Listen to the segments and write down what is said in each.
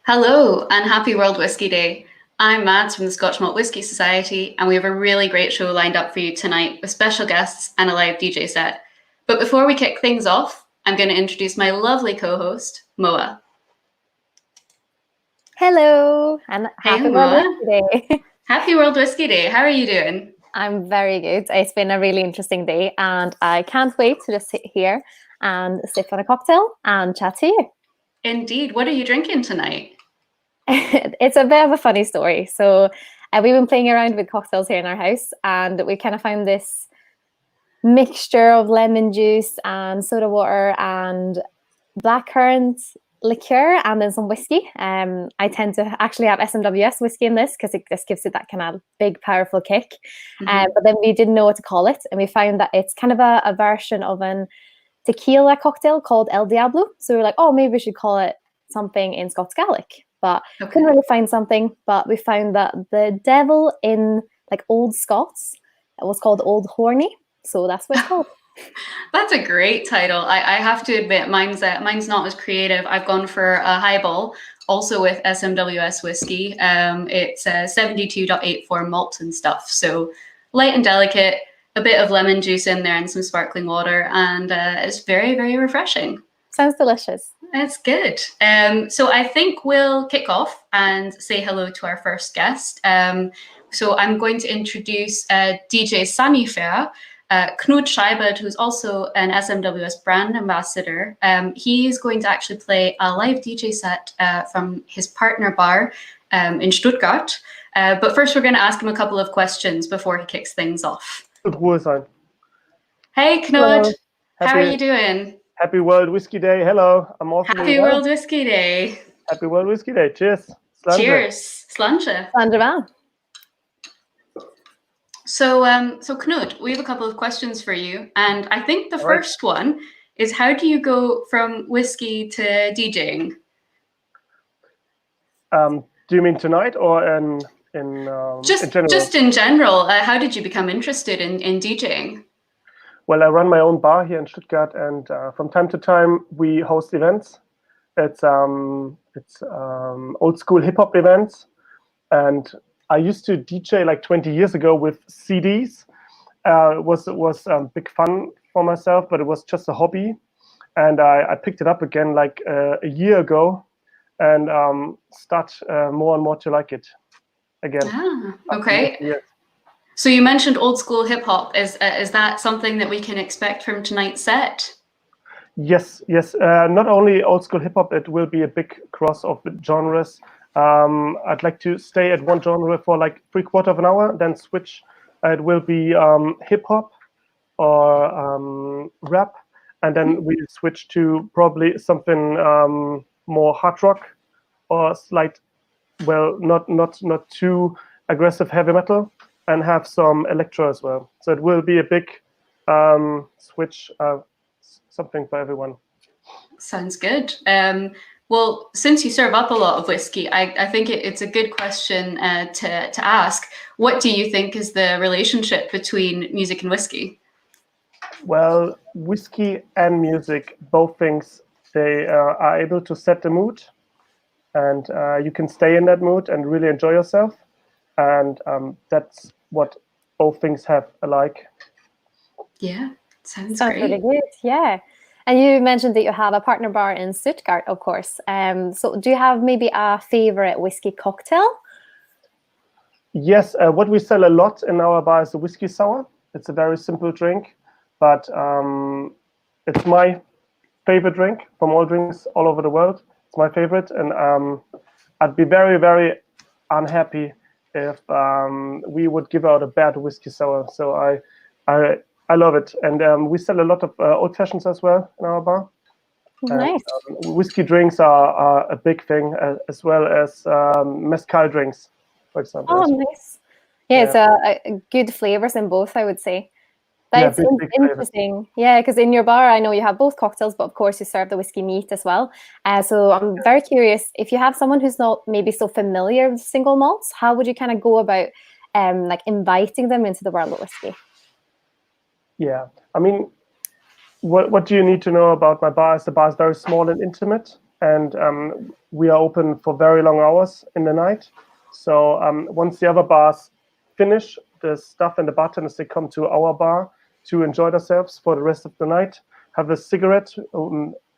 Hello and happy World Whisky Day. I'm Mads from the Scotch Malt Whisky Society, and we have a really great show lined up for you tonight with special guests and a live DJ set. But before we kick things off, I'm going to introduce my lovely co-host, Moa. Hello, and happy World Whisky Day. Happy World Whisky Day. How are you doing? I'm very good. It's been a really interesting day, and I can't wait to just sit here and sip on a cocktail and chat to you. Indeed. What are you drinking tonight? It's a bit of a funny story. So we've been playing around with cocktails here in our house, and we kind of found this mixture of lemon juice and soda water and blackcurrant liqueur and then some whiskey. I tend to actually have SMWS whiskey in this because it just gives it that kind of big, powerful kick. But then we didn't know what to call it, and we found that it's kind of a version of an tequila cocktail called El Diablo. So we were like, oh, maybe we should call it something in Scots Gaelic. But couldn't really find something. But we found that the devil in like old Scots was called Old Horny. So that's what it's called. That's a great title. I have to admit, mine's not as creative. I've gone for a highball, also with SMWS whiskey. It's 72.84 malt and stuff. So light and delicate, a bit of lemon juice in there and some sparkling water. And it's very, very refreshing. Sounds delicious. It's good. So I think we'll kick off and say hello to our first guest. So I'm going to introduce DJ Sanifair, Knut Seibert, who's also an SMWS brand ambassador. He is going to actually play a live DJ set from his partner bar in Stuttgart. But first, we're going to ask him a couple of questions before he kicks things off. Hey, Knut. How are you doing? Happy World Whisky Day. Hello. I'm also Happy World Whisky Day. Happy World Whisky Day. Cheers. Slàinte. Cheers. Slàinte. Slàinte. So Knut, we have a couple of questions for you. And I think the first one is, how do you go from whiskey to DJing? Do you mean tonight or in general? Just in general. How did you become interested in DJing? Well, I run my own bar here in Stuttgart, and from time to time we host events. It's old school hip hop events, and I used to DJ like 20 years ago with CDs. It was big fun for myself, but it was just a hobby, and I picked it up again like a year ago, and start more and more to like it again. Okay. Yes. So you mentioned old school hip hop. Is that something that we can expect from tonight's set? Yes. Not only old school hip hop, it will be a big cross of genres. I'd like to stay at one genre for like 3/4 of an hour, then switch. It will be hip hop or rap, and then we switch to probably something more hard rock or slight, well, not too aggressive heavy metal, and have some electro as well. So it will be a big switch, something for everyone. Sounds good. Well, since you serve up a lot of whiskey, I think it's a good question to ask. What do you think is the relationship between music and whiskey? Well, whiskey and music, both things, they are able to set the mood, and you can stay in that mood and really enjoy yourself. And that's what both things have alike. Yeah, sounds great. Really good. Yeah. And you mentioned that you have a partner bar in Stuttgart, of course. So do you have maybe a favorite whiskey cocktail? Yes, what we sell a lot in our bar is a whiskey sour. It's a very simple drink, but it's my favorite drink from all drinks all over the world. It's my favorite, and I'd be very, very unhappy if we would give out a bad whiskey sour. So I love it, and we sell a lot of old fashions as well in our bar. Nice. And, whiskey drinks are a big thing, as well as mezcal drinks, for example. Oh, nice. Yeah, it's a good flavors in both, I would say. That's interesting. Yeah, because in your bar, I know you have both cocktails, but of course you serve the whiskey neat as well. So I'm very curious, if you have someone who's not maybe so familiar with single malts, how would you kind of go about like inviting them into the world of whiskey? Yeah, I mean, what do you need to know about my bar? The bar is very small and intimate, and we are open for very long hours in the night. So once the other bars finish the stuff and the bartenders, they come to our bar to enjoy themselves for the rest of the night, have a cigarette.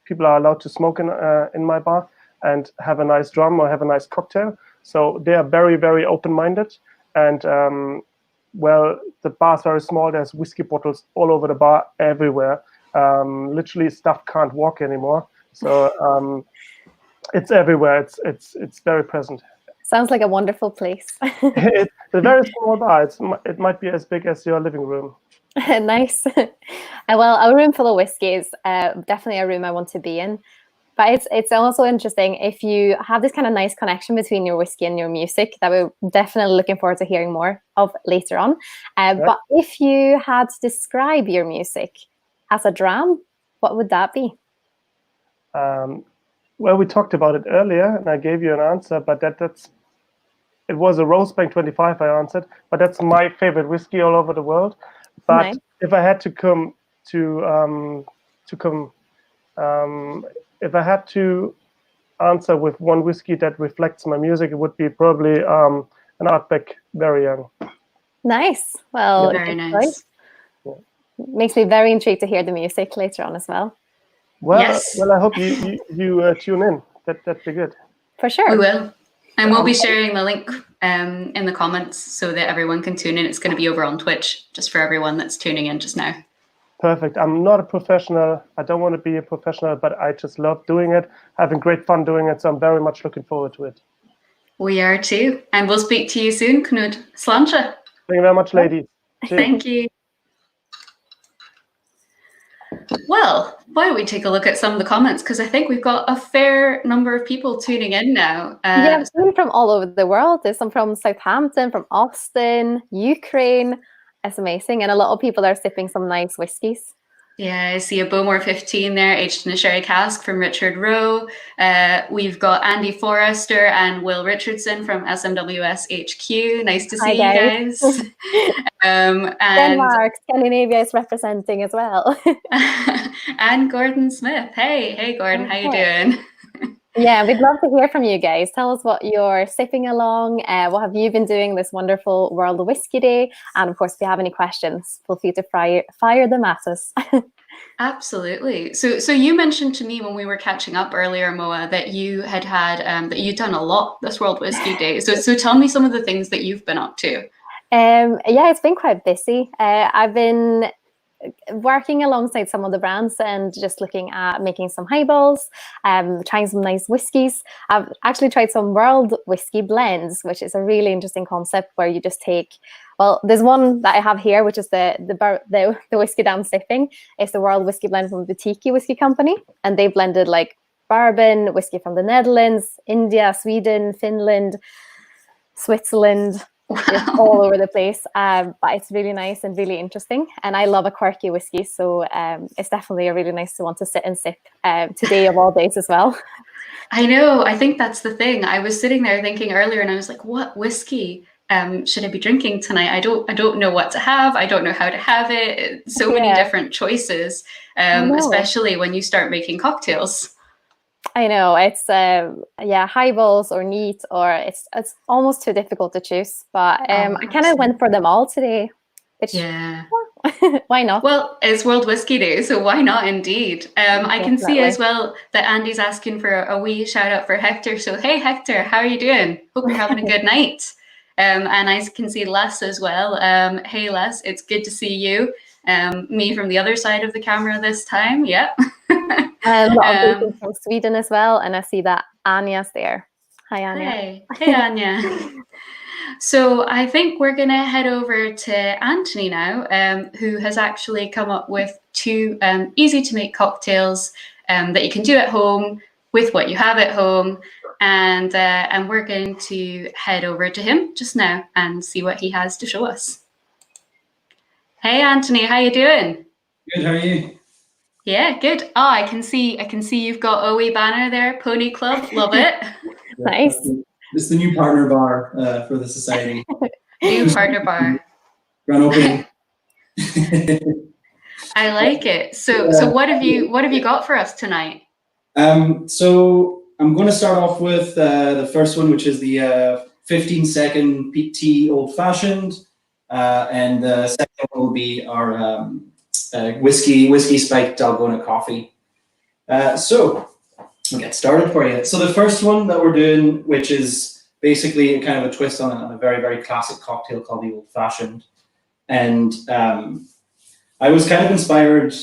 People are allowed to smoke in my bar and have a nice drum or have a nice cocktail. So they are very, very open-minded. And well, the bar is very small. There's whiskey bottles all over the bar, everywhere. Literally, stuff can't walk anymore. So it's everywhere. It's very present. Sounds like a wonderful place. It's a very small bar. It might be as big as your living room. Nice. Well, a room full of whiskey is definitely a room I want to be in. But it's also interesting if you have this kind of nice connection between your whiskey and your music that we're definitely looking forward to hearing more of later on. Right. But if you had to describe your music as a dram, what would that be? Well, we talked about it earlier, and I gave you an answer, but it was a Rosebank 25 I answered, but that's my favorite whiskey all over the world. But Nice. if I had to if I had to answer with one whiskey that reflects my music, it would be probably an Ardbeg Very Young. Nice. Well, Very nice. Makes me very intrigued to hear the music later on as well. Well, Yes. well, I hope you tune in. That'd be good. For sure. We will. And we'll be sharing the link in the comments so that everyone can tune in. It's going to be over on Twitch, just for everyone that's tuning in just now. Perfect. I'm not a professional. I don't want to be a professional, but I just love doing it, having great fun doing it. So I'm very much looking forward to it. We are too. And we'll speak to you soon, Knut. Sláinte. Thank you very much, ladies. Cheers. Thank you. Well, why don't we take a look at some of the comments? Because I think we've got a fair number of people tuning in now. Yeah, some from all over the world. There's some from Southampton, from Austin, Ukraine. It's amazing. And a lot of people are sipping some nice whiskies. Yeah, I see a Bowmore 15 there, aged in a sherry cask from Richard Rowe. We've got Andy Forrester and Will Richardson from SMWS HQ. Nice to see you guys. And Denmark, Scandinavia is representing as well. and Gordon Smith. Hey Gordon, how you doing? Yeah, we'd love to hear from you guys. Tell us what you're sipping along. What have you been doing this wonderful World of Whiskey Day? And of course, if you have any questions, feel free to fire them at us. Absolutely. So you mentioned to me when we were catching up earlier, Moa, that you had that you'd done a lot this World Whiskey Day. So tell me some of the things that you've been up to. Yeah, it's been quite busy. I've been working alongside some of the brands and just looking at making some highballs, trying some nice whiskies. I've actually tried some world whiskey blends, which is a really interesting concept where you just take, well, there's one that I have here, which is the whiskey that I'm sipping. It's the world whiskey blend from Boutique Whiskey Company, and they blended like bourbon, whiskey from the Netherlands, India, Sweden, Finland, Switzerland. It's all over the place, but it's really nice and really interesting. And I love a quirky whiskey, so it's definitely a really nice one to sit and sip today of all days as well. I know. I think that's the thing. I was sitting there thinking earlier, and I was like, "What whiskey should I be drinking tonight? I don't know what to have. I don't know how to have it. So many different choices, especially when you start making cocktails." I know, it's highballs or neat, or it's almost too difficult to choose. But I kind of went for them all today. Why not? Well, it's World Whiskey Day, so why not indeed? I can see as well that Andy's asking for a wee shout out for Hector. So hey Hector, how are you doing? Hope you're having a good night. And I can see Les as well. Hey Les, it's good to see you. Me from the other side of the camera this time. Yeah. A lot of people from Sweden as well, and I see that Anya's there. Hi Anya. Hey Anya. So I think we're gonna head over to Anthony now, who has actually come up with two easy to make cocktails that you can do at home with what you have at home, and we're going to head over to him just now and see what he has to show us. Hey Anthony, how you doing? Good, how are you? Yeah, good. Oh, I can see you've got a wee banner there, Pony Club. Love it. Nice. This is the new partner bar for the society. New partner bar. Grand opening. I like it. So what have you got for us tonight? So I'm going to start off with the first one, which is the 15-second peat tea old fashioned, and the second one will be our whiskey spiked Dalgona coffee. So we'll get started for you. So the first one that we're doing, which is basically kind of a twist on a very, very classic cocktail called the old fashioned, and I was kind of inspired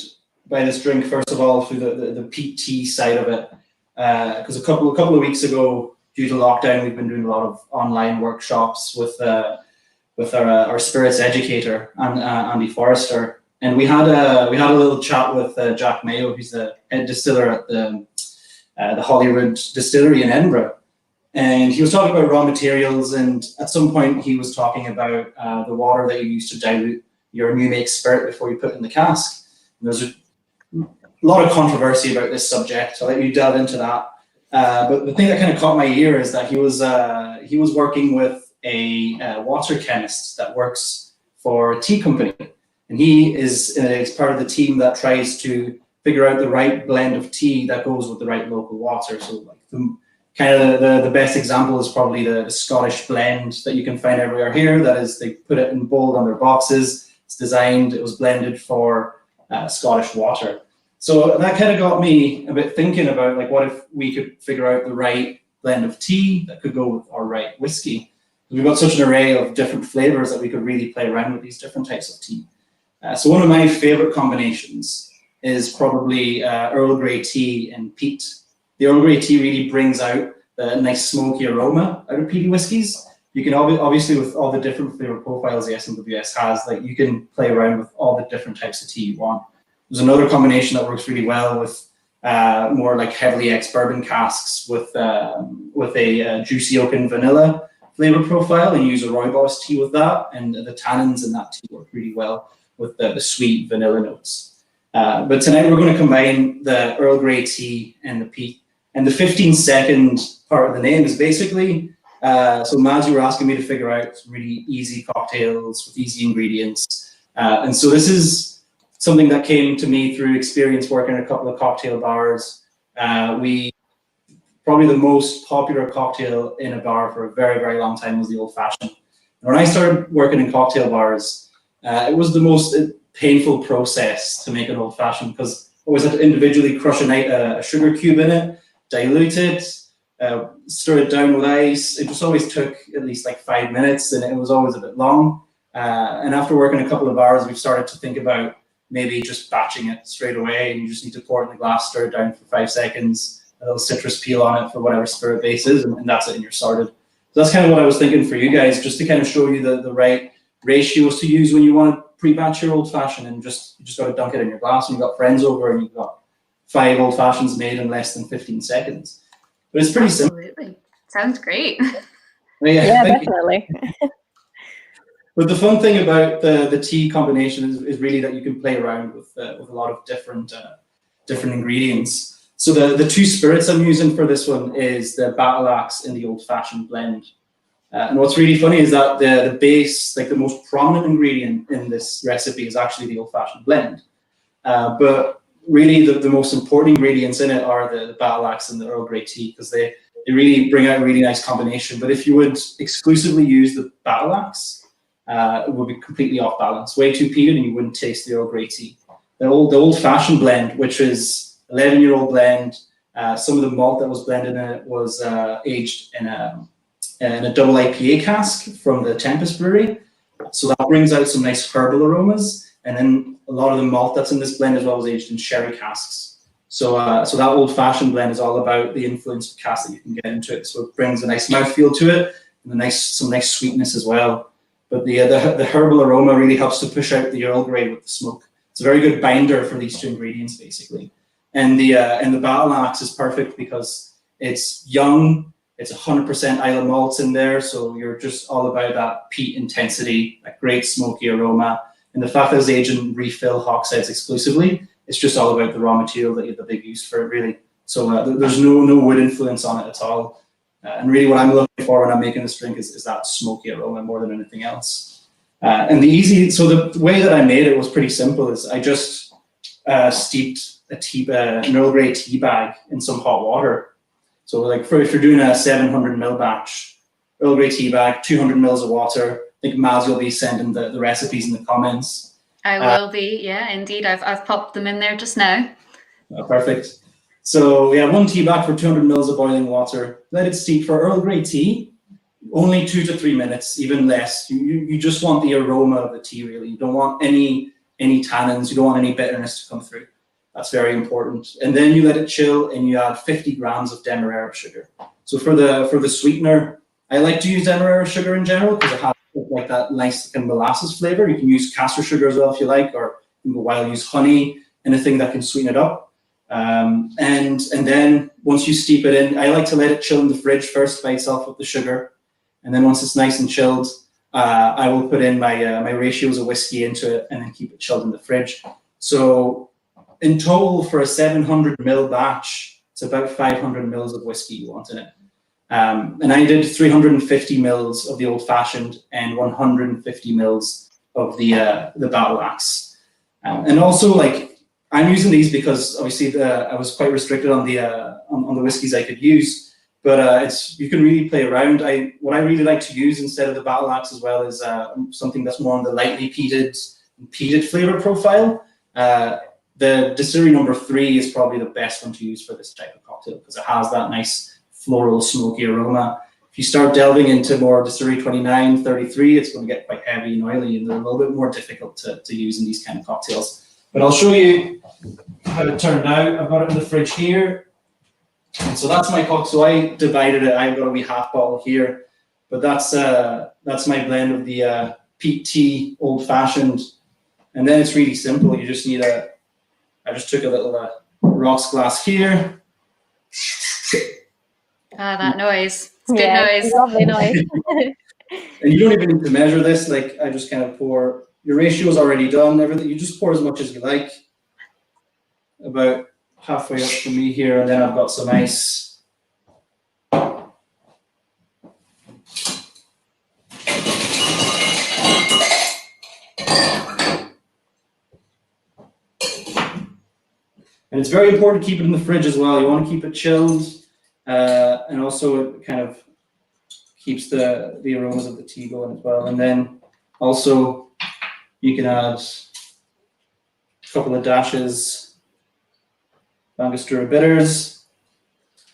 by this drink first of all through the peat tea side of it, because a couple of weeks ago, due to lockdown, we've been doing a lot of online workshops with our spirits educator, Andy Forrester, and we had a little chat with Jack Mayo, who's the head distiller at the Holyrood Distillery in Edinburgh, and he was talking about raw materials, and at some point he was talking about the water that you use to dilute your new make spirit before you put it in the cask. And there's a lot of controversy about this subject. I'll let you delve into that. But the thing that kind of caught my ear is that he was working with a water chemist that works for a tea company, and he is part of the team that tries to figure out the right blend of tea that goes with the right local water. So like the best example is probably the Scottish blend that you can find everywhere here. That is, they put it in bold on their boxes. It's designed, it was blended for Scottish water. So that kind of got me a bit thinking about, like, what if we could figure out the right blend of tea that could go with our right whiskey? We've got such an array of different flavors that we could really play around with these different types of tea. So one of my favorite combinations is probably Earl Grey tea and peat. The Earl Grey tea really brings out the nice smoky aroma out of peaty whiskies. You can obviously, with all the different flavor profiles the SMWS has, like, you can play around with all the different types of tea you want. There's another combination that works really well with more like heavily ex-bourbon casks with a juicy oak and vanilla flavor profile, and use a rooibos tea with that, and the tannins in that tea work really well with the sweet vanilla notes. But tonight we're going to combine the Earl Grey tea and the peat. And the 15-second part of the name is basically, so Mads, you were asking me to figure out some really easy cocktails with easy ingredients. And so this is something that came to me through experience working in a couple of cocktail bars. Probably the most popular cocktail in a bar for a very, very long time was the old fashioned. And when I started working in cocktail bars, it was the most painful process to make an old fashioned, because I always had to individually crush a sugar cube in it, dilute it, stir it down with ice. It just always took at least like 5 minutes, and it was always a bit long. And after working a couple of bars, we've started to think about maybe just batching it straight away, and you just need to pour it in the glass, stir it down for 5 seconds, a little citrus peel on it for whatever spirit base is, and that's it, and you're started. So that's kind of what I was thinking for you guys, just to kind of show you the right ratios to use when you want to pre-batch your old fashioned, and you just got to dunk it in your glass, and you've got friends over and you've got 5 old fashions made in less than 15 seconds. But it's pretty simple. Absolutely. Sounds great. Yeah, definitely. But the fun thing about the tea combination is really that you can play around with a lot of different ingredients. So the 2 spirits I'm using for this one is the Battle Axe and the Old Fashioned blend. And what's really funny is that the base, like the most prominent ingredient in this recipe, is actually the Old Fashioned blend. But really the most important ingredients in it are the Battle Axe and the Earl Grey tea, because they really bring out a really nice combination. But if you would exclusively use the Battle Axe, it would be completely off balance, way too peated, and you wouldn't taste the Earl Grey tea. The old fashioned blend, which is 11-year-old blend, some of the malt that was blended in it was aged in a double IPA cask from the Tempest Brewery. So that brings out some nice herbal aromas, and then a lot of the malt that's in this blend as well was aged in sherry casks. So that old fashioned blend is all about the influence of cask that you can get into it. So it brings a nice mouthfeel to it, and some nice sweetness as well. But the herbal aroma really helps to push out the Earl Grey with the smoke. It's a very good binder for these 2 ingredients, basically. And the Battle Axe is perfect because it's young. It's 100% Islay malts in there, so you're just all about that peat intensity, that great smoky aroma. And the fact that it's aged in refill hogsheads exclusively, it's just all about the raw material that they've used for it, really. So there's no wood influence on it at all. And really what I'm looking for when I'm making this drink is that smoky aroma more than anything else. And the way that I made it was pretty simple. Is I just steeped an Earl Grey tea bag in some hot water. So like if you're doing a 700 ml batch, Earl Grey tea bag, 200 mils of water. I think Maz will be sending the recipes in the comments. I will be, yeah, indeed. I've popped them in there just now. Oh, perfect. So yeah, 1 tea bag for 200 mils of boiling water. Let it steep for Earl Grey tea. Only 2 to 3 minutes, even less. You just want the aroma of the tea, really. You don't want any tannins. You don't want any bitterness to come through. That's very important. And then you let it chill, and you add 50 grams of demerara sugar. So for the sweetener, I like to use demerara sugar in general because it has like that nice kind of molasses flavor. You can use castor sugar as well if you like, or you can go wild, use honey, anything that can sweeten it up. And then once you steep it in, I like to let it chill in the fridge first by itself with the sugar. And then once it's nice and chilled, I will put in my ratios of whiskey into it and then keep it chilled in the fridge. So in total for a 700 ml batch, it's about 500 mils of whiskey you want in it. And I did 350 mils of the old fashioned and 150 mils of the battle axe. And also, like, I'm using these because obviously I was quite restricted on the whiskeys I could use, but you can really play around. What I really like to use instead of the battle axe as well is something that's more on the lightly peated flavor profile. The distillery number 3 is probably the best one to use for this type of cocktail because it has that nice floral smoky aroma. If you start delving into more distillery 29, 33, it's going to get quite heavy and oily, and they're a little bit more difficult to use in these kind of cocktails. But I'll show you how it turned out. I've got it in the fridge here. And so that's my cocktail. So I divided it. I've got a wee half bottle here, but that's my blend of the peat tea old fashioned. And then it's really simple. You just need I just took a little rocks glass here. Ah, that noise. It's good noise. It's lovely noise. And you don't even need to measure this. Like, I just kind of pour. Your ratio is already done. Everything. You just pour as much as you like. About halfway up for me here, and then I've got some ice. And it's very important to keep it in the fridge as well. You want to keep it chilled, and also it kind of keeps the aromas of the tea going as well. And then also you can add a couple of dashes of Angostura bitters.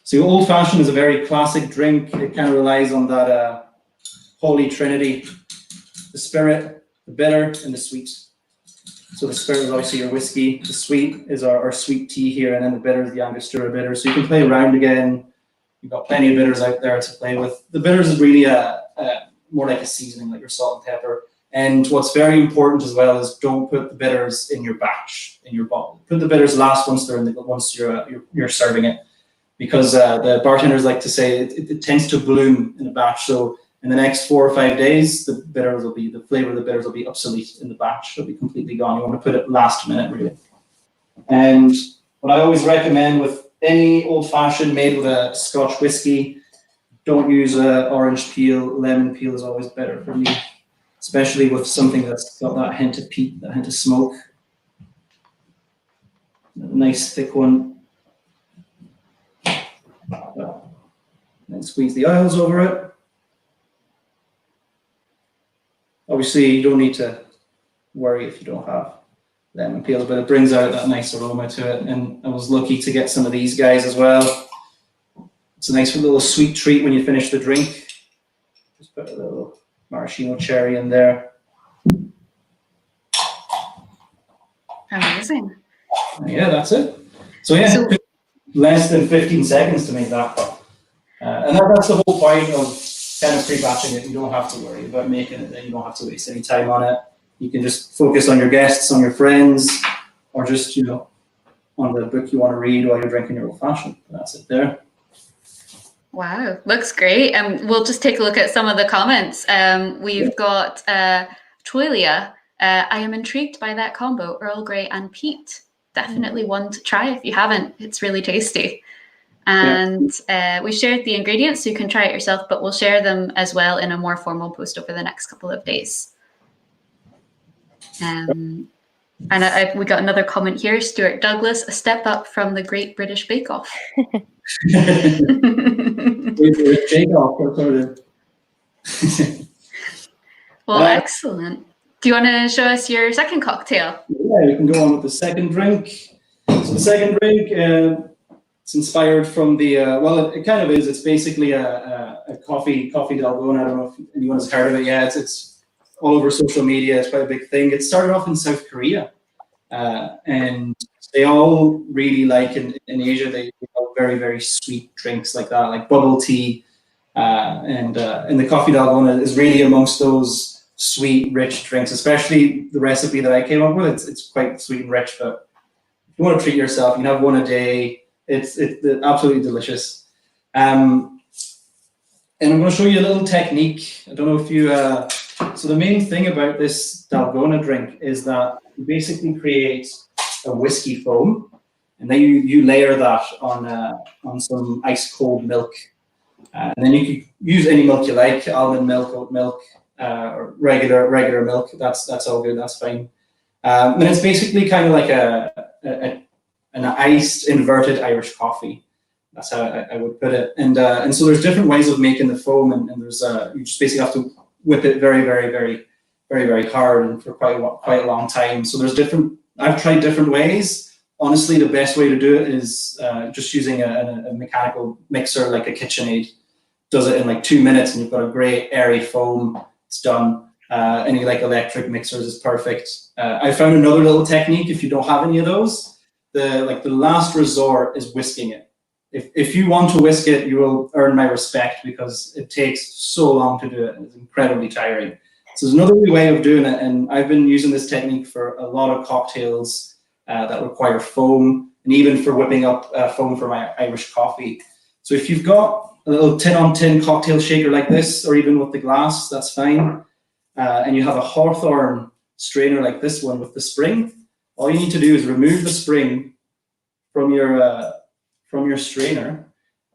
So old fashioned is a very classic drink. It kind of relies on that holy trinity: the spirit, the bitter, and the sweet. So the spirit is obviously your whiskey, the sweet is our sweet tea here, and then the bitter is the Angostura bitter. So you can play around again. You've got plenty of bitters out there to play with. The bitters is really more like a seasoning, like your salt and pepper. And what's very important as well is don't put the bitters in your batch, in your bottle. Put the bitters last once you're serving it, because the bartenders like to say it tends to bloom in a batch. So in the next 4 or 5 days, the flavor of the bitters will be obsolete in the batch. It'll be completely gone. You want to put it last minute, really. And what I always recommend with any old fashioned made with a Scotch whiskey, don't use orange peel. Lemon peel is always better for me, especially with something that's got that hint of peat, that hint of smoke. A nice thick one. Then squeeze the oils over it. Obviously, you don't need to worry if you don't have lemon peels, but it brings out that nice aroma to it. And I was lucky to get some of these guys as well. It's a nice little sweet treat when you finish the drink. Just put a little maraschino cherry in there. Amazing. Yeah, that's it. So yeah, so, less than 15 seconds to make that. And that's the whole point of kind of pre-batching it. You don't have to worry about making it, and you don't have to waste any time on it. You can just focus on your guests, on your friends, or just, on the book you want to read while you're drinking your old fashioned. That's it there. Wow, looks great. We'll just take a look at some of the comments. We've got Twilia. I am intrigued by that combo, Earl Grey and peat. Definitely one to try if you haven't. It's really tasty. And we shared the ingredients, so you can try it yourself, but we'll share them as well in a more formal post over the next couple of days. And we got another comment here, Stuart Douglas, a step up from the Great British Bake Off. Shake off. Well, excellent. Do you want to show us your second cocktail? Yeah, we can go on with the second drink. So the second drink, it's inspired from the, well, it kind of is. It's basically a coffee dalgona. I don't know if anyone has heard of it yet. It's all over social media. It's quite a big thing. It started off in South Korea. And they all really like, in Asia, they have very, very sweet drinks like that, like bubble tea. And the coffee dalgona is really amongst those sweet, rich drinks, especially the recipe that I came up with. It's quite sweet and rich, but if you want to treat yourself, you can have one a day. It's absolutely delicious. And I'm going to show you a little technique. I don't know if you, so the main thing about this dalgona drink is that you basically create a whiskey foam, and then you layer that on some ice cold milk. And then you can use any milk you like, almond milk, oat milk, or regular milk. That's all good. That's fine. And it's basically kind of like an iced inverted Irish coffee. That's how I would put it. And so there's different ways of making the foam, and there's you just basically have to whip it very, very, very, very, very hard and for quite a long time. So there's different. I've tried different ways. Honestly, the best way to do it is just using a mechanical mixer like a KitchenAid. Does it in like 2 minutes, and you've got a great airy foam. It's done. Any like electric mixers is perfect. I found another little technique. If you don't have any of those, the last resort is whisking it. If you want to whisk it, you will earn my respect, because it takes so long to do it. It's incredibly tiring. So there's another way of doing it, and I've been using this technique for a lot of cocktails that require foam, and even for whipping up foam for my Irish coffee. So if you've got a little tin-on-tin cocktail shaker like this, or even with the glass, that's fine. And you have a Hawthorne strainer like this one with the spring. All you need to do is remove the spring from your strainer,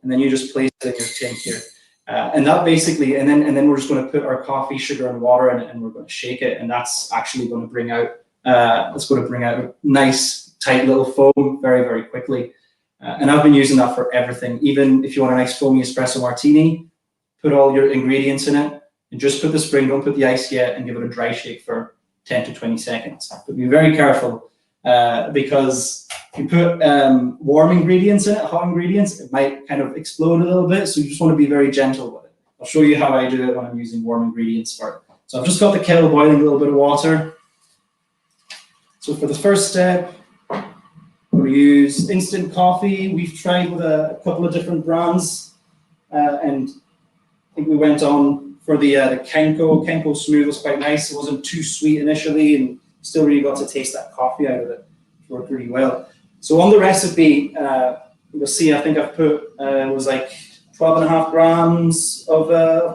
and then you just place it in your tin here. And that basically, and then we're just going to put our coffee, sugar, and water in it, and we're going to shake it, and that's actually going to bring out a nice tight little foam very, very quickly. And I've been using that for everything. Even if you want a nice foamy espresso martini, put all your ingredients in it and just put the spring, don't put the ice yet, and give it a dry shake for 10 to 20 seconds. But be very careful because if you put warm ingredients in it, hot ingredients, it might kind of explode a little bit. So you just want to be very gentle with it. I'll show you how I do it when I'm using warm ingredients for it. So I've just got the kettle boiling a little bit of water. So for the first step, we use instant coffee. We've tried with a couple of different brands, and I think we went on for the Kenko. Kenko Smooth was quite nice. It wasn't too sweet initially, and still really got to taste that coffee out of it. It worked really well. So on the recipe, you'll see I think I've put it was like 12.5 grams of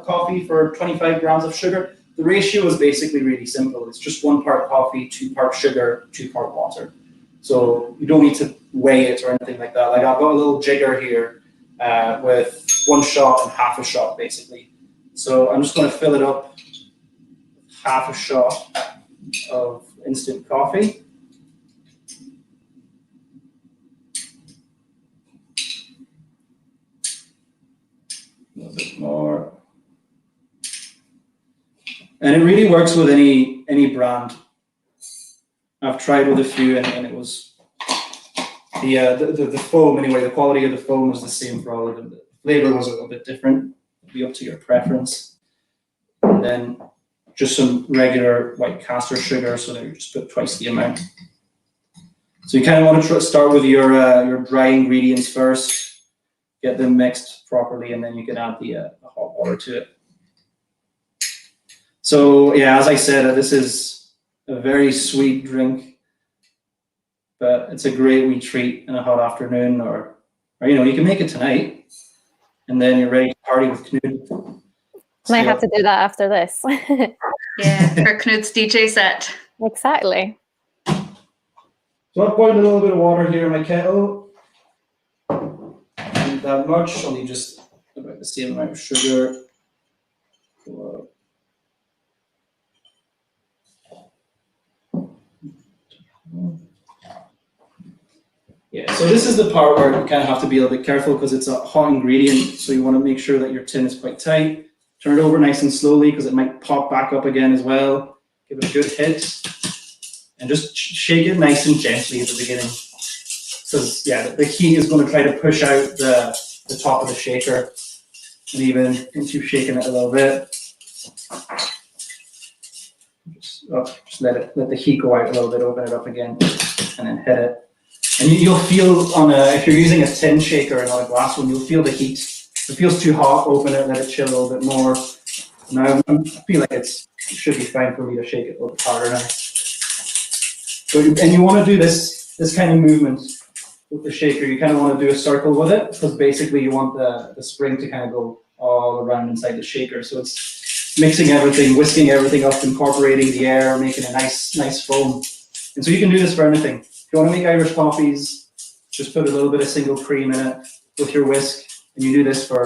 coffee for 25 grams of sugar. The ratio is basically really simple. It's just 1 part coffee, 2 part sugar, 2 part water. So you don't need to weigh it or anything like that. Like I've got a little jigger here with 1 shot and half a shot basically. So I'm just going to fill it up with half a shot of instant coffee. A little bit more. And it really works with any brand. I've tried with a few, and it was the foam anyway. The quality of the foam was the same for all of them. The flavor was a little bit different. It'll be up to your preference. And then just some regular white caster sugar, so that you just put twice the amount. So you kind of want to start with your dry ingredients first, get them mixed properly, and then you can add the hot water to it. So yeah, as I said, this is a very sweet drink, but it's a great wee treat in a hot afternoon, or you can make it tonight, and then you're ready to party with Knut. Might have to do that after this. Yeah, for Knut's DJ set. Exactly. So I've boiled a little bit of water here in my kettle. Not that much, only just about the same amount of sugar. Yeah, so this is the part where you kind of have to be a little bit careful because it's a hot ingredient. So you want to make sure that your tin is quite tight. Turn it over nice and slowly because it might pop back up again as well. Give it a good hit. And just shake it nice and gently at the beginning. Because, yeah, the heat is going to try to push out the top of the shaker. And even once you've shaken it a little bit, just let the heat go out a little bit, open it up again, and then hit it. And you'll feel if you're using a tin shaker and not a glass one, you'll feel the heat. If it feels too hot, open it, let it chill a little bit more. Now I feel like it should be fine for me to shake it a little bit harder now. So, and you want to do this kind of movement with the shaker. You kind of want to do a circle with it because basically you want the spring to kind of go all around inside the shaker. So it's mixing everything, whisking everything up, incorporating the air, making a nice foam. And so you can do this for anything. If you want to make Irish coffees, just put a little bit of single cream in it with your whisk, and you do this for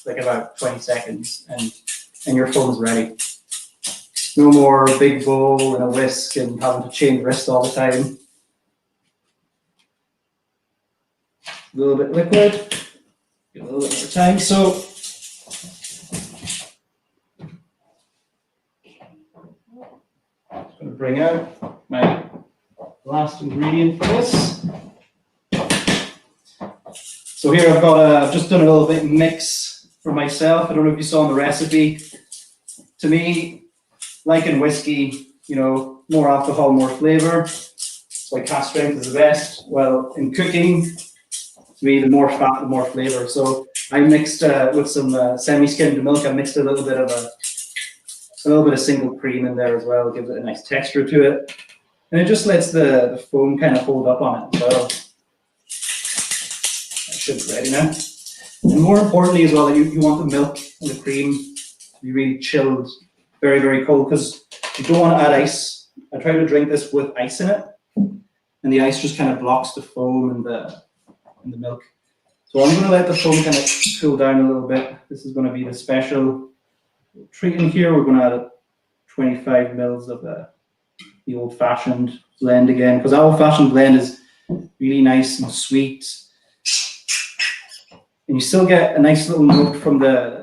like about 20 seconds, and your foam is ready. No more big bowl and a whisk and having to change wrist all the time. A little bit liquid, get a little bit more time. So I'm going to bring out my last ingredient for this. So here I've just done a little bit mix for myself. I don't know if you saw in the recipe. To me, like in whiskey, more alcohol, more flavor. So like cask strength is the best. Well, in cooking, to me, the more fat, the more flavor. So I mixed with some semi-skimmed milk. I mixed a little bit of single cream in there as well. Gives it a nice texture to it, and it just lets the foam kind of hold up on it as well. That should be ready now. And more importantly as well, that you want the milk and the cream to be really chilled, very, very cold, because you don't want to add ice. I try to drink this with ice in it, and the ice just kind of blocks the foam and the milk. So I'm going to let the foam kind of cool down a little bit. This is going to be the special treat in here. We're going to add 25 mils of the old-fashioned blend again, because that old-fashioned blend is really nice and sweet, and you still get a nice little note from the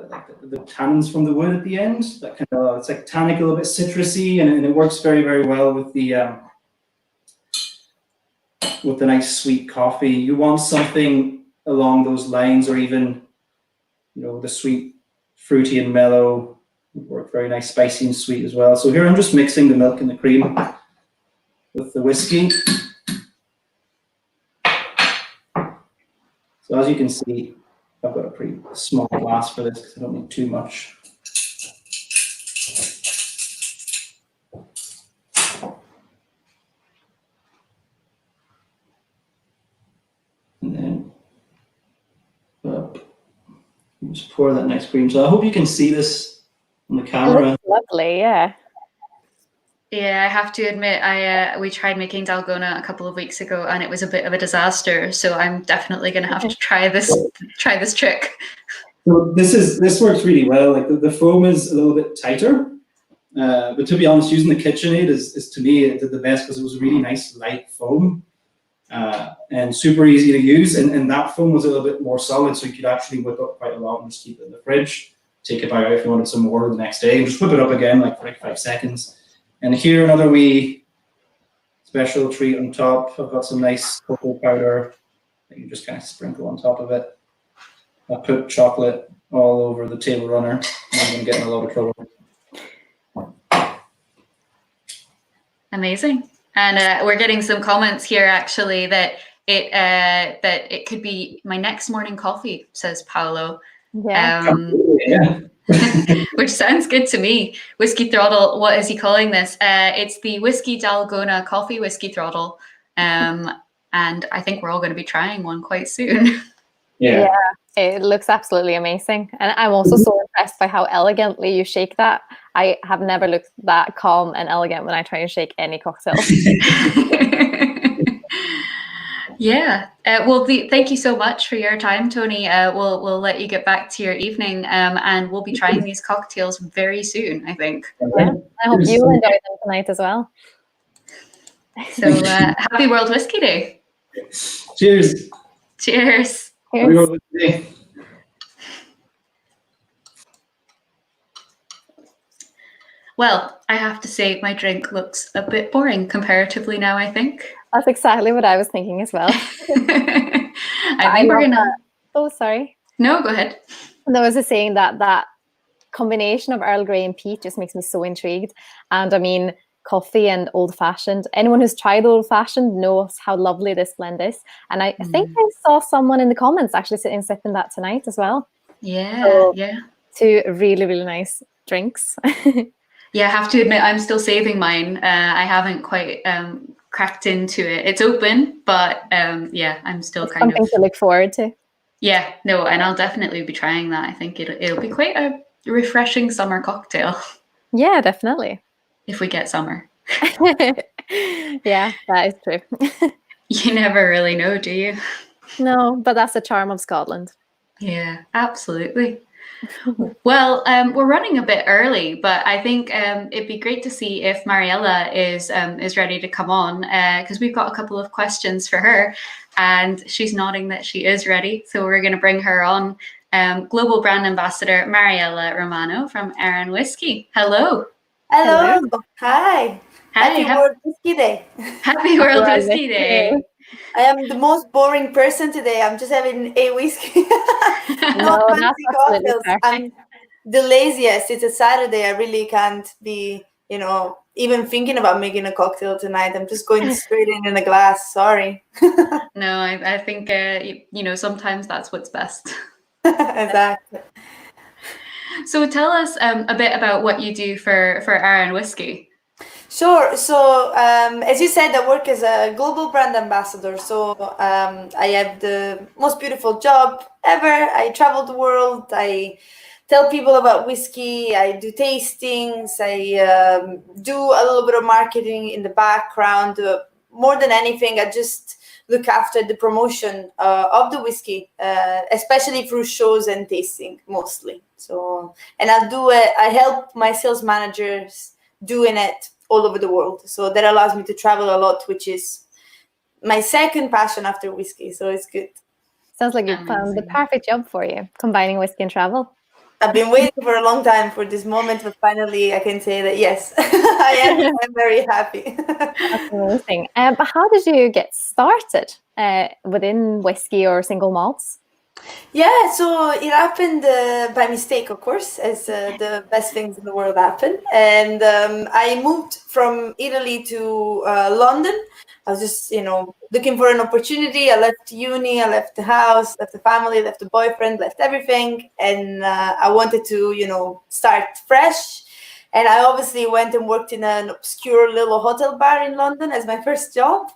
tannins from the wood at the end. That kind of, it's like tannic, a little bit citrusy, and it works very, very well with the nice sweet coffee. You want something along those lines, or even the sweet, fruity and mellow would work very nice, spicy and sweet as well. So here I'm just mixing the milk and the cream with the whiskey. So as you can see, I've got a pretty small glass for this because I don't need too much. And then just pour that nice cream. So I hope you can see this on the camera. It looks lovely, yeah. Yeah, I have to admit, we tried making Dalgona a couple of weeks ago, and it was a bit of a disaster. So I'm definitely going to have to try this trick. So this works really well. Like the foam is a little bit tighter, but to be honest, using the KitchenAid is to me the best because it was a really nice light foam and super easy to use. And that foam was a little bit more solid, so you could actually whip up quite a lot and just keep it in the fridge. Take it out if you wanted some more the next day, and just whip it up again like for like 5 seconds. And here another wee special treat on top. I've got some nice cocoa powder that you just kind of sprinkle on top of it. I put chocolate all over the table runner, and I'm going to get in a lot of trouble. Amazing. And we're getting some comments here actually that it could be my next morning coffee, says Paolo. Yeah. Yeah. Which sounds good to me. Whiskey Throttle, what is he calling this? It's the Whiskey Dalgona Coffee Whiskey Throttle. And I think we're all going to be trying one quite soon. Yeah. It looks absolutely amazing. And I'm also so impressed by how elegantly you shake that. I have never looked that calm and elegant when I try and shake any cocktail. Yeah. Well, thank you so much for your time, Tony. We'll let you get back to your evening, and we'll be trying these cocktails very soon, I think. Yeah. I hope you will enjoy them tonight as well. So happy World Whiskey Day. Cheers. Cheers. Cheers. Well, I have to say my drink looks a bit boring comparatively now, I think. That's exactly what I was thinking as well. I think we're gonna... Oh, sorry. No, go ahead. No, I was just saying that combination of Earl Grey and peat just makes me so intrigued. And I mean, coffee and old-fashioned. Anyone who's tried old-fashioned knows how lovely this blend is. And I think I saw someone in the comments actually sitting sipping that tonight as well. Yeah, so, yeah. Two really, really nice drinks. Yeah, I have to admit, I'm still saving mine. I haven't quite cracked into it. It's open, but yeah, I'm still it's kind of... something to look forward to. Yeah, no, and I'll definitely be trying that. I think it'll be quite a refreshing summer cocktail. Yeah, definitely. If we get summer. Yeah, that is true. You never really know, do you? No, but that's the charm of Scotland. Yeah, absolutely. Well, we're running a bit early, but I think it'd be great to see if Mariela is ready to come on, because we've got a couple of questions for her, and she's nodding that she is ready. So we're going to bring her on. Global Brand Ambassador Mariela Romano from Arran Whisky. Hello. Hello. Hi. Hi. Happy World Whisky Day. Happy World Whisky Day. I am the most boring person today. I'm just having a whiskey. No, that's absolutely perfect. I'm the laziest. It's a Saturday. I really can't be, even thinking about making a cocktail tonight. I'm just going straight in a glass. Sorry. No, I think, sometimes that's what's best. Exactly. So tell us a bit about what you do for Arran Whisky. Sure. So, as you said, I work as a global brand ambassador. So, I have the most beautiful job ever. I travel the world. I tell people about whiskey. I do tastings. I do a little bit of marketing in the background. More than anything, I just look after the promotion of the whiskey, especially through shows and tasting mostly. So, and I help my sales managers doing it all over the world. So that allows me to travel a lot, which is my second passion after whiskey. So it's good. Sounds like you found the perfect job for you, combining whiskey and travel. I've been waiting for a long time for this moment, but finally I can say that yes, I am. I'm very happy. That's amazing. But how did you get started within whiskey or single malts? Yeah, so it happened by mistake, of course, as the best things in the world happen. And I moved from Italy to London. I was just, looking for an opportunity. I left uni, I left the house, left the family, left the boyfriend, left everything. And I wanted to, start fresh. And I obviously went and worked in an obscure little hotel bar in London as my first job.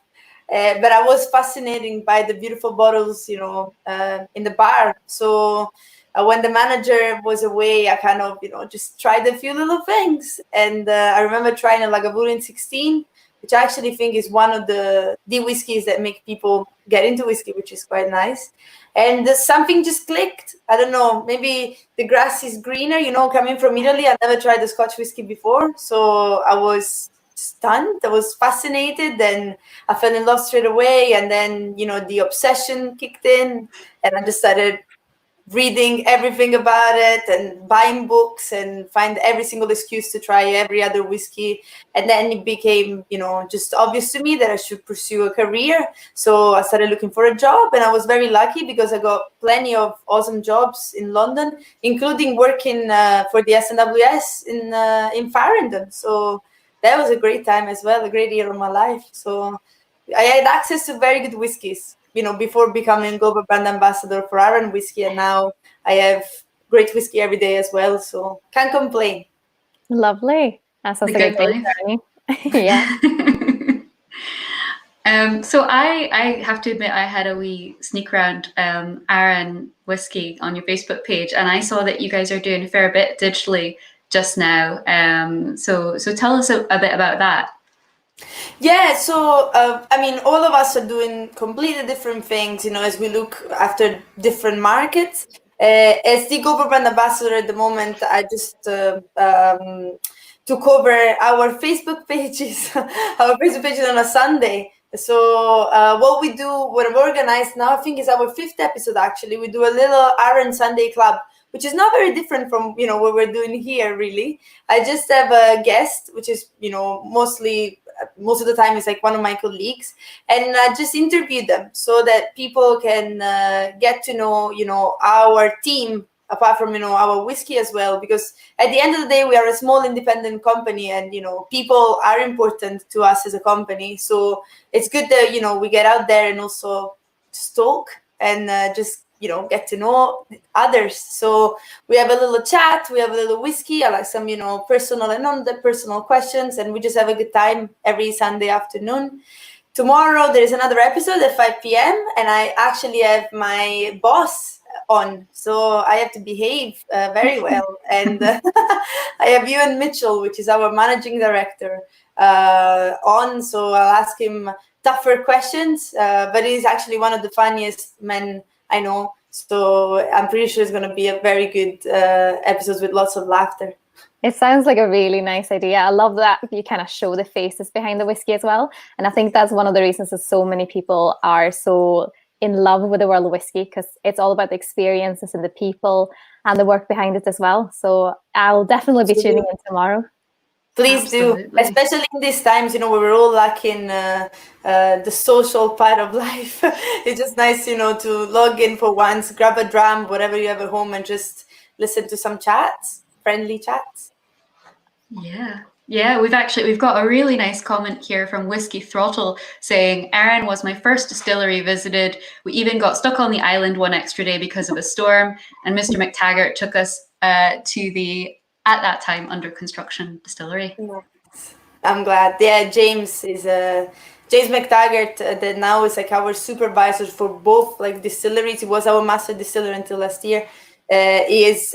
But I was fascinated by the beautiful bottles, in the bar. So when the manager was away, I kind of, just tried a few little things. And I remember trying a Lagavulin 16, which I actually think is one of the whiskeys that make people get into whiskey, which is quite nice. And something just clicked. I don't know, maybe the grass is greener, coming from Italy. I never tried the Scotch whiskey before. So I was stunned. I was fascinated, and I fell in love straight away. And then, the obsession kicked in, and I just started reading everything about it and buying books and find every single excuse to try every other whiskey. And then it became, just obvious to me that I should pursue a career. So I started looking for a job, and I was very lucky because I got plenty of awesome jobs in London, including working for the SNWS in Farringdon. So that was a great time as well, a great year of my life. So I had access to very good whiskeys, before becoming global brand ambassador for Arran Whisky. And now I have great whiskey every day as well. So can't complain. Lovely. That sounds like a great journey. Yeah. So I have to admit, I had a wee sneak around Arran Whisky on your Facebook page, and I saw that you guys are doing a fair bit digitally just now. So tell us a bit about that. Yeah, so all of us are doing completely different things, as we look after different markets. As the global brand ambassador at the moment, I just took over our Facebook pages, on a Sunday, So what we do when we're organized now, I think is our 5th episode actually. We do a little Iron Sunday Club, which is not very different from, what we're doing here, really. I just have a guest, which is, most of the time is like one of my colleagues, and just interview them so that people can get to know, our team, apart from, our whiskey as well, because at the end of the day, we are a small independent company, and, people are important to us as a company. So it's good that, we get out there and also just talk and just, get to know others. So we have a little chat, we have a little whiskey, I like some, personal and non-personal questions, and we just have a good time every Sunday afternoon. Tomorrow, there is another episode at 5 p.m. and I actually have my boss on, so I have to behave very well. And I have Ewan Mitchell, which is our managing director, on, so I'll ask him tougher questions, but he's actually one of the funniest men I know, so I'm pretty sure it's going to be a very good episode with lots of laughter. It sounds like a really nice idea. I love that you kind of show the faces behind the whiskey as well. And I think that's one of the reasons that so many people are so in love with the world of whiskey, because it's all about the experiences and the people and the work behind it as well. So I'll definitely be tuning in tomorrow. Please Absolutely. do, especially in these times, where we're all lacking the social part of life. It's just nice, to log in for once, grab a dram, whatever you have at home, and just listen to some chats, friendly chats. Yeah, we've got a really nice comment here from Whiskey Throttle saying, Arran was my first distillery visited. We even got stuck on the island one extra day because of a storm, and Mr. McTaggart took us to the, at that time, under construction distillery. I'm glad. Yeah, James McTaggart that now is like our supervisor for both like distilleries. He was our master distiller until last year. He is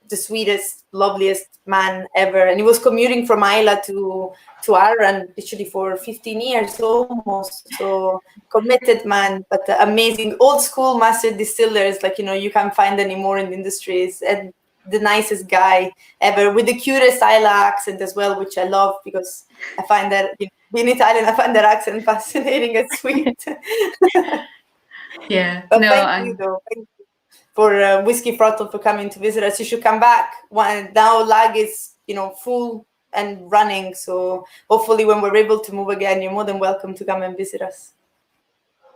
the sweetest, loveliest man ever, and he was commuting from Isla to Ireland literally for 15 years almost. So committed man, but amazing old school master distillers, like you can't find anymore in the industries, and the nicest guy ever, with the cutest Isla accent as well, which I love, because I find that being Italian, I find that accent fascinating and sweet. Yeah, but thank you though. Thank you for Whiskey Throttle for coming to visit us. You should come back. Now Lag is full and running, so hopefully when we're able to move again, you're more than welcome to come and visit us.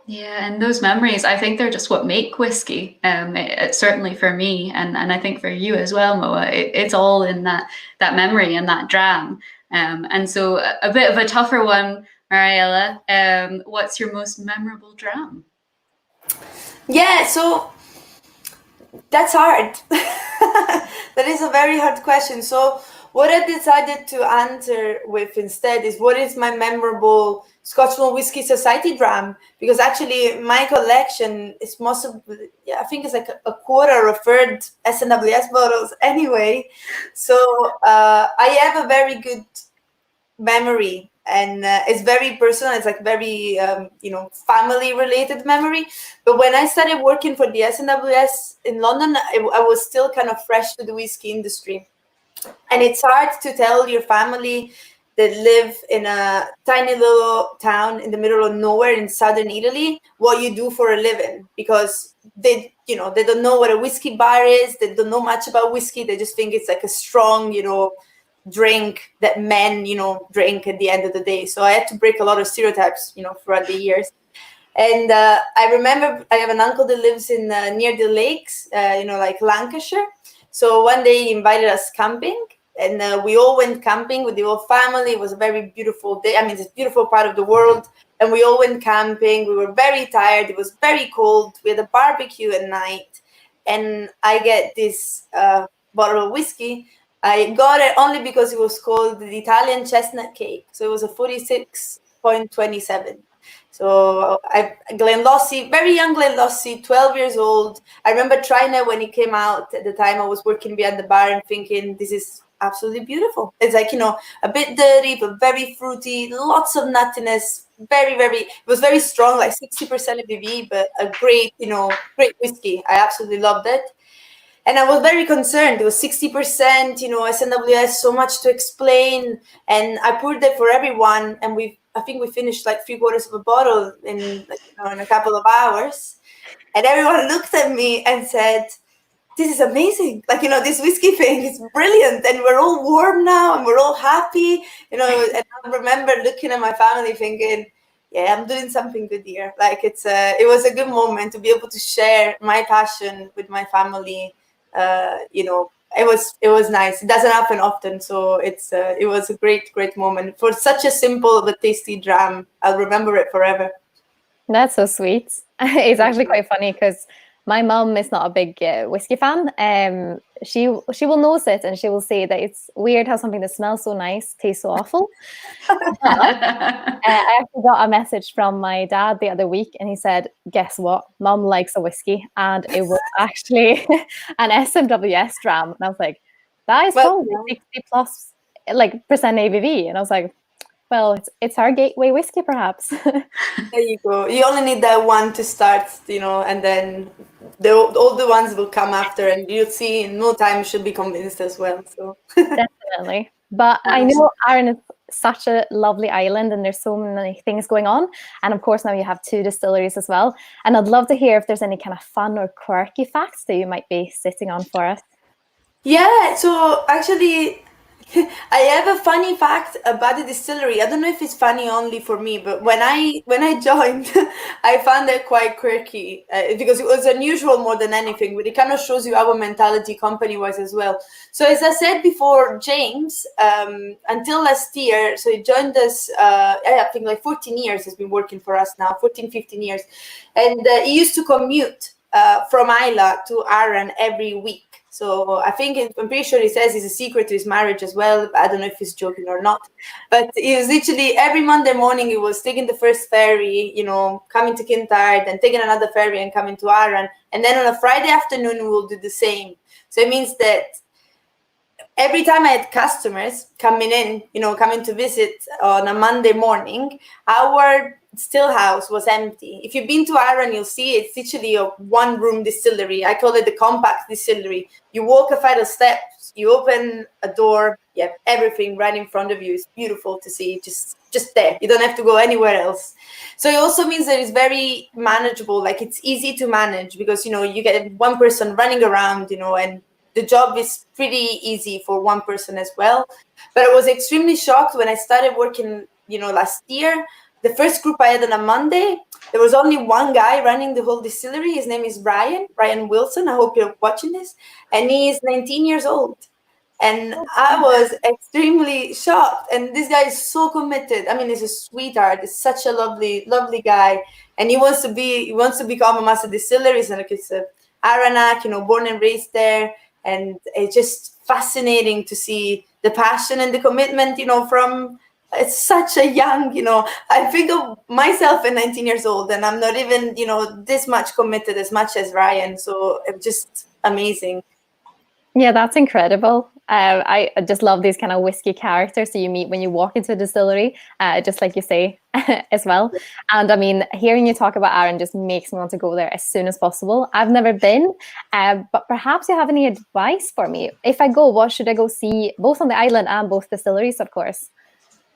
Yeah, and those memories, I think they're just what make whiskey. Certainly for me, and I think for you as well, Moa. It's all in that memory and that dram. And so a bit of a tougher one, Mariela. What's your most memorable dram? Yeah, so that's hard. That is a very hard question. So what I decided to answer with instead is, what is my memorable Scotch Malt Whisky Society dram? Because actually my collection is I think it's like a quarter or a third SNWS bottles anyway. So I have a very good memory, and it's very personal. It's like very family related memory. But when I started working for the SNWS in London, I was still kind of fresh to the whiskey industry, and it's hard to tell your family that live in a tiny little town in the middle of nowhere in southern Italy what you do for a living, because they don't know what a whiskey bar is. They don't know much about whiskey. They just think it's like a strong drink that men drink at the end of the day. So I had to break a lot of stereotypes throughout the years. And I remember I have an uncle that lives in near the lakes, like Lancashire. So one day he invited us camping, and we all went camping with the whole family. It was a very beautiful day. I mean, it's a beautiful part of the world. And we all went camping. We were very tired. It was very cold. We had a barbecue at night, and I get this bottle of whiskey. I got it only because it was called the Italian chestnut cake. So it was a 46.27. So Glenlossie, very young Glenlossie, 12 years old. I remember trying it when it came out. At the time I was working behind the bar and thinking, this is absolutely beautiful. It's like, a bit dirty, but very fruity, lots of nuttiness, it was very strong, like 60% ABV, but a great, great whiskey. I absolutely loved it. And I was very concerned. It was 60%, SNWS, so much to explain. And I poured it for everyone. And I think we finished like 3/4 of a bottle in in a couple of hours, and everyone looked at me and said, "This is amazing! Like this whiskey thing is brilliant, and we're all warm now, and we're all happy." And I remember looking at my family thinking, "Yeah, I'm doing something good here." Like it was a good moment to be able to share my passion with my family. It was nice. It doesn't happen often, so it was a great moment for such a simple but tasty dram. I'll remember it forever. That's so sweet. It's actually quite funny because my mum is not a big whiskey fan. She will notice it and she will say that it's weird how something that smells so nice tastes so awful. I actually got a message from my dad the other week, and he said, "Guess what? Mum likes a whiskey," and it was actually an SMWS dram. And I was like, "That is probably 60+ percent ABV," and I was like, "Well, it's our gateway whiskey, perhaps." There you go. You only need that one to start, and then all the ones will come after, and you'll see in no time you should be convinced as well. So Definitely. But I know Ireland is such a lovely island, and there's so many things going on. And of course, now you have 2 distilleries as well. And I'd love to hear if there's any kind of fun or quirky facts that you might be sitting on for us. yeah. So actually, I have a funny fact about the distillery. I don't know if it's funny only for me, but when I joined, I found it quite quirky because it was unusual more than anything. But it kind of shows you our mentality company-wise as well. So as I said before, James, until last year, so he joined us. I think like 14 years has been working for us now, 14, 15 years, and he used to commute from Islay to Arran every week. So I think I'm pretty sure he says it's a secret to his marriage as well. I don't know if he's joking or not. But he was literally every Monday morning he was taking the first ferry, coming to Kintyre, then taking another ferry and coming to Arran. And then on a Friday afternoon we will do the same. So it means that every time I had customers coming in, coming to visit on a Monday morning, our still house was empty. If you've been to Arran, you'll see it's literally a one-room distillery. I call it the compact distillery. You walk a flight of steps, you open a door, you have everything right in front of you. It's beautiful to see, just there. You don't have to go anywhere else. So it also means that it's very manageable. Like it's easy to manage because, you get one person running around, and the job is pretty easy for one person as well. But I was extremely shocked when I started working, last year. The first group I had on a Monday, there was only one guy running the whole distillery. His name is Ryan Wilson. I hope you're watching this. And he is 19 years old. And I was extremely shocked. And this guy is so committed. I mean, he's a sweetheart. He's such a lovely, lovely guy. And he wants to become a master distiller. He's like it's a Aranac, born and raised there. And it's just fascinating to see the passion and the commitment, from it's such a young, I think of myself at 19 years old and I'm not even, this much committed as much as Ryan. So it's just amazing. Yeah, that's incredible. I just love these kind of whiskey characters that you meet when you walk into a distillery, just like you say as well. And I mean, hearing you talk about Arran just makes me want to go there as soon as possible. I've never been, but perhaps you have any advice for me. If I go, what should I go see, both on the island and both distilleries, of course?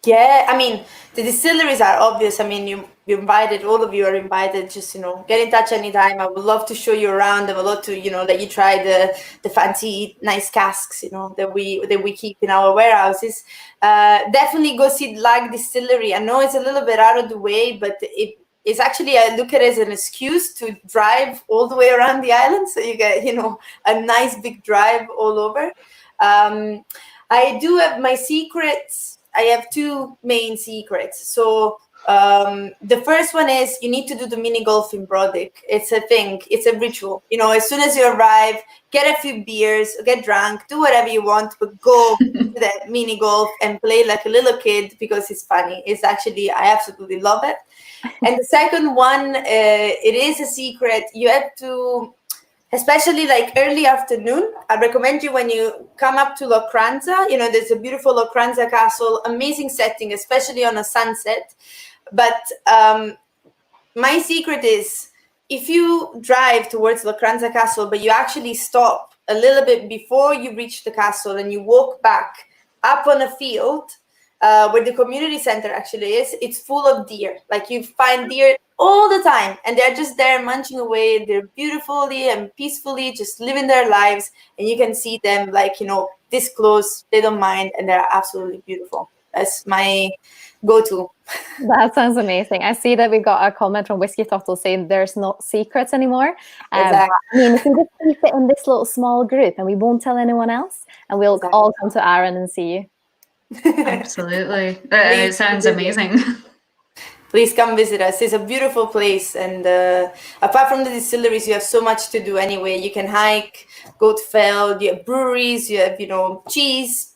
Yeah, I mean, the distilleries are obvious. I mean, you invited, all of you are invited. Just, get in touch anytime. I would love to show you around. I would love to, let you try the fancy, nice casks, that we keep in our warehouses. Definitely go see Lag Distillery. I know it's a little bit out of the way, but it's actually, I look at it as an excuse to drive all the way around the island. So you get, a nice big drive all over. I do have my secrets. I have 2 main secrets. So the first one is you need to do the mini golf in Brodick. It's a thing. It's a ritual. As soon as you arrive, get a few beers, get drunk, do whatever you want, but go to that mini golf and play like a little kid because it's funny. It's actually, I absolutely love it. And the second one, it is a secret. You have to, especially like early afternoon, I recommend you when you come up to Locranza, there's a beautiful Locranza castle, amazing setting, especially on a sunset. But my secret is if you drive towards Locranza castle, but you actually stop a little bit before you reach the castle and you walk back up on a field, where the community center actually is, it's full of deer. Like you find deer all the time, and they're just there munching away. They're beautifully and peacefully just living their lives, and you can see them like, you know, this close. They don't mind, and they're absolutely beautiful. That's my go-to. That sounds amazing. I see that we got a comment from Whisky Tottle saying there's no secrets anymore. Exactly. I mean, if we just keep it in this little small group and we won't tell anyone else, and we'll all come to Aaron and see you. Absolutely. It sounds amazing. Please come visit us. It's a beautiful place. And apart from the distilleries, you have so much to do anyway. You can hike, go to Feld, you have breweries, you have, you know, cheese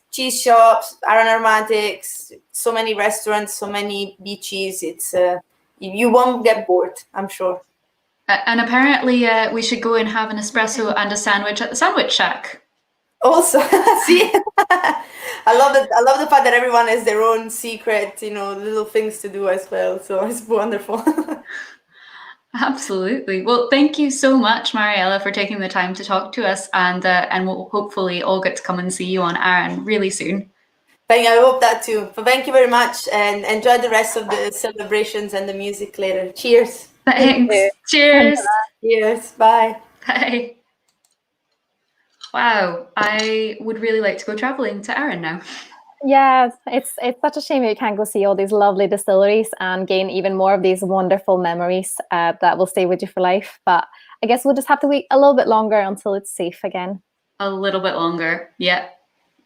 shops, aromatics, so many restaurants, so many beaches. It's you won't get bored, I'm sure. And apparently we should go and have an espresso and a sandwich at the Sandwich Shack. Also, see, I love the fact that everyone has their own secret, you know, little things to do as well. So it's wonderful. Absolutely. Well, thank you so much, Mariela, for taking the time to talk to us, and we'll hopefully all get to come and see you on Aaron really soon. I hope that too. But thank you very much, and enjoy the rest of the celebrations and the music later. Cheers. Thanks. Cheers. Cheers. Bye. Bye. Wow, I would really like to go traveling to Aaron now. Yeah, it's such a shame you can't go see all these lovely distilleries and gain even more of these wonderful memories that will stay with you for life. But I guess we'll just have to wait a little bit longer until it's safe again. A little bit longer. Yeah,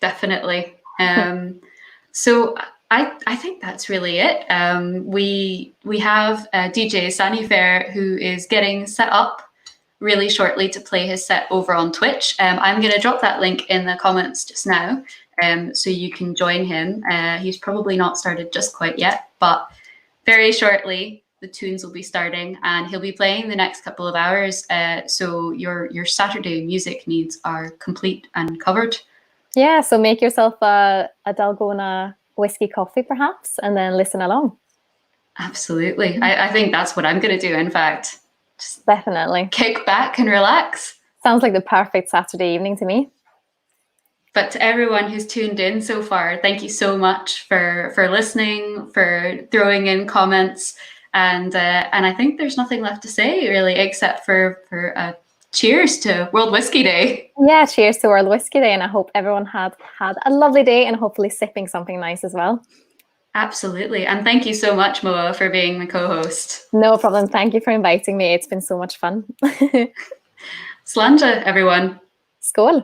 definitely. So I think that's really it. We have DJ Sanifair, who is getting set up really shortly to play his set over on Twitch. I'm going to drop that link in the comments just now, so you can join him. He's probably not started just quite yet, but very shortly the tunes will be starting, and he'll be playing the next couple of hours. So your Saturday music needs are complete and covered. Yeah, so make yourself a Dalgona whiskey coffee, perhaps, and then listen along. Absolutely. I think that's what I'm going to do, in fact. Just definitely kick back and relax. Sounds like the perfect Saturday evening to me. But to everyone who's tuned in so far, thank you so much for listening, for throwing in comments, and I think there's nothing left to say really, except for cheers to World Whiskey Day. Yeah, cheers to World Whiskey Day, and I hope everyone had a lovely day and hopefully sipping something nice as well. Absolutely. And thank you so much, Moa, for being the co-host. No problem. Thank you for inviting me. It's been so much fun. Slanja, everyone. Skål.